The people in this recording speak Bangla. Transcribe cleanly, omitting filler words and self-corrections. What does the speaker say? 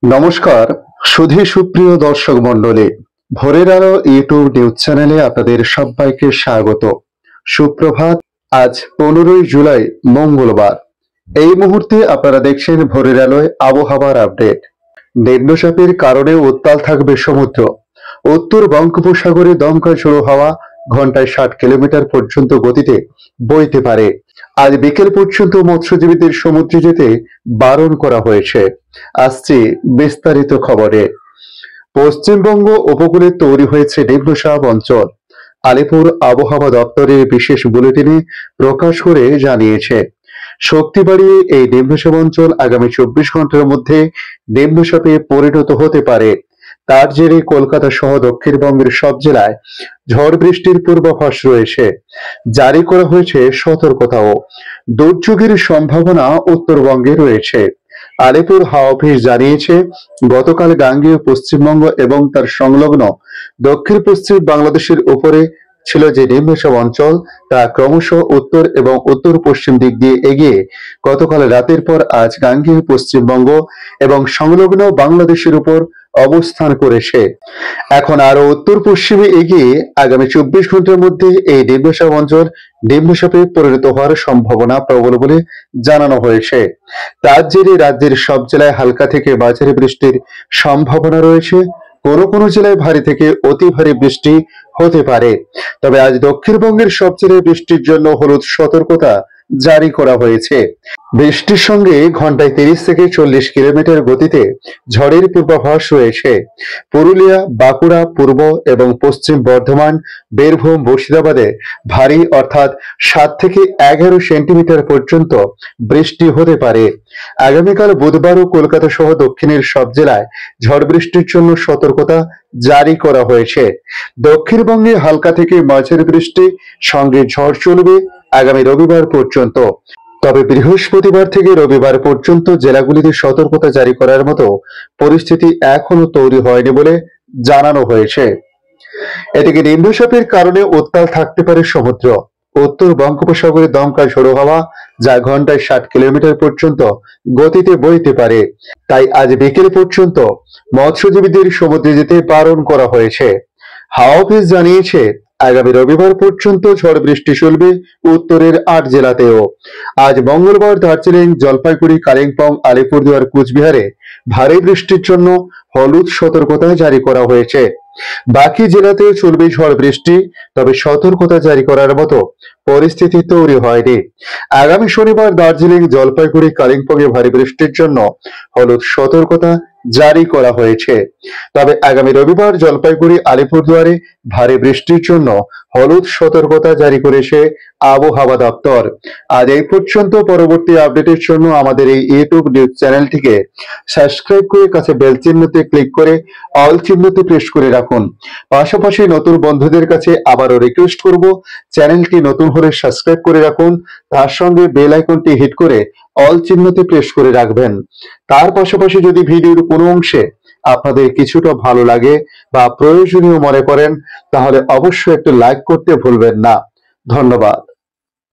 নমস্কার সুধী সুপ্রিয় দর্শক মণ্ডলী, ভোরের আলো ইউটিউব নিউজ চ্যানেলে আপনাদের সবাইকে স্বাগত। সুপ্রভাত। আজ 15ই জুলাই মঙ্গলবার। এই মুহূর্তে আপনারা দেখছেন ভোরের আলোয় আবহাওয়ার আপডেট। নিম্নচাপের কারণে উত্তাল থাকবে সমুদ্র। উত্তর বঙ্গোপসাগরে দমকা ঝোড়ো হাওয়া ঘন্টায় 60 কিলোমিটার পর্যন্ত গতিতে বইতে পারে। আজ বিকেল পর্যন্ত মৎস্যজীবীদের সমুদ্রে যেতে বারণ করা হয়েছে। আসছে বিস্তারিত খবরে। পশ্চিমবঙ্গ উপকূলে তৈরি হয়েছে নিম্নচাপ অঞ্চল। আলিপুর আবহাওয়া দপ্তরের বিশেষ বুলেটিনে প্রকাশ করে জানিয়েছে, শক্তি বাড়িয়ে এই নিম্নচাপ অঞ্চল আগামী 24 ঘন্টার মধ্যে নিম্নচাপে পরিণত হতে পারে। তার জেরে কলকাতা সহ দক্ষিণবঙ্গের সব জেলায় ঝড় বৃষ্টির পূর্বাভাস রয়েছে। জারি করা হয়েছে সতর্কতাও। দুর্যোগের সম্ভাবনা উত্তরবঙ্গে রয়েছে। আলিপুর হাওয়া অফিস জানিয়েছে, গতকাল গাঙ্গেয় পশ্চিমবঙ্গ এবং তার সংলগ্ন দক্ষিণ পশ্চিম বাংলাদেশের উপরে ছিল যে নিম্নচাপ অঞ্চল, তা ক্রমশ উত্তর এবং উত্তর পশ্চিম দিক দিয়ে এগিয়ে গতকাল রাতের পর আজ গাঙ্গেয় পশ্চিমবঙ্গ এবং সংলগ্ন বাংলাদেশের উপর অবস্থান করেছে। এখন আরো উত্তর পশ্চিমে এগিয়ে আগামী 24 ঘন্টার মধ্যে এই নিম্নচাপ অঞ্চল নিম্নচাপে পরিণত হওয়ার সম্ভাবনা প্রবল বলে জানানো হয়েছে। তার জেরে রাজ্যের সব জেলায় হালকা থেকে মাঝারি বৃষ্টির সম্ভাবনা রয়েছে। কোনো কোনো জেলায় ভারী থেকে অতি ভারী বৃষ্টি হতে পারে। তবে আজ দক্ষিণবঙ্গের সব জেলায় বৃষ্টির জন্য হলুদ সতর্কতা জারি করা হয়েছে। বৃষ্টির সঙ্গে ঘন্টায় 30 থেকে 40 কিলোমিটার গতিতে ঝড়ের পূর্বাভাস রয়েছে। পুরুলিয়া, বাঁকুড়া, পূর্ব এবং পশ্চিম বর্ধমান, বীরভূম, মুর্শিদাবাদে ভারী অর্থাৎ 7 থেকে 11 সেন্টিমিটার পর্যন্ত বৃষ্টি হতে পারে। আগামীকাল বুধবারও কলকাতা সহ দক্ষিণের সব জেলায় ঝড় বৃষ্টির জন্য সতর্কতা জারি করা হয়েছে। দক্ষিণবঙ্গে হালকা থেকে মাঝারি বৃষ্টি সঙ্গে ঝড় চলবে আগামী রবিবার পর্যন্ত। তবে বৃহস্পতিবার থেকে রবিবার পর্যন্ত জেলাগুলিতে সতর্কতা জারি করার মতো পরিস্থিতি এখনো তৈরি হয়নি বলে জানানো হয়েছে। এদিকে নিম্নচাপের কারণে উত্তাল থাকতে পারে সমুদ্র। উত্তর বঙ্গোপসাগরে দমকা ঝোড়ো হাওয়া যা ঘন্টায় 60 কিলোমিটার পর্যন্ত গতিতে বইতে পারে। তাই আজ বিকেল পর্যন্ত মৎস্যজীবীদের সমুদ্রে যেতে বারণ করা হয়েছে। হাওয়া অফিস জানিয়েছে, আগামী রবিবার পর্যন্ত ঝড় বৃষ্টি চলবে উত্তরের 8 জেলাতেও। আজ মঙ্গলবার দার্জিলিং, জলপাইগুড়ি, কালিম্পং, আলিপুরদুয়ার, কুচবিহারে ভারী বৃষ্টির জন্য হলুদ সতর্কতা জারি করা হয়েছে। বাকি জেলাতেও চলবে ঝড় বৃষ্টি, তবে সতর্কতা জারি করার মতো পরিস্থিতি তৈরি হয়নি। আগামী শনিবার দার্জিলিং, জলপাইগুড়ি, কালিম্পং এ ভারী বৃষ্টির জন্য হলুদ সতর্কতা জারি করা হয়েছে। তবে আগামী রবিবার জলপাইগুড়ি, আলিপুরদুয়ারে ভারী বৃষ্টির জন্য হলুদ সতর্কতা জারি করেছে আবহাওয়া দপ্তর। আজ এই পর্যন্ত। পরবর্তী আপডেটের জন্য আমাদের এই ইউটিউব নিউজ চ্যানেলটিকে সাবস্ক্রাইব করে কাছে বেল চিহ্নতে ক্লিক করে অল চিহ্নতে প্রেস করে রাখুন। পাশাপাশি নতুন বন্ধুদের কাছে আবারও রিকোয়েস্ট করব, চ্যানেলটি নতুন হলে সাবস্ক্রাইব করে রাখুন, তার সঙ্গে বেল আইকনটি হিট করে অল চিহ্নতে প্রেস করে রাখবেন। তার পাশাপাশি যদি ভিডিওর কোনো অংশে আপনাদের কিছুটা ভালো লাগে বা প্রয়োজনীয় মনে করেন, তাহলে অবশ্যই একটু লাইক করতে ভুলবেন না। ধন্যবাদ।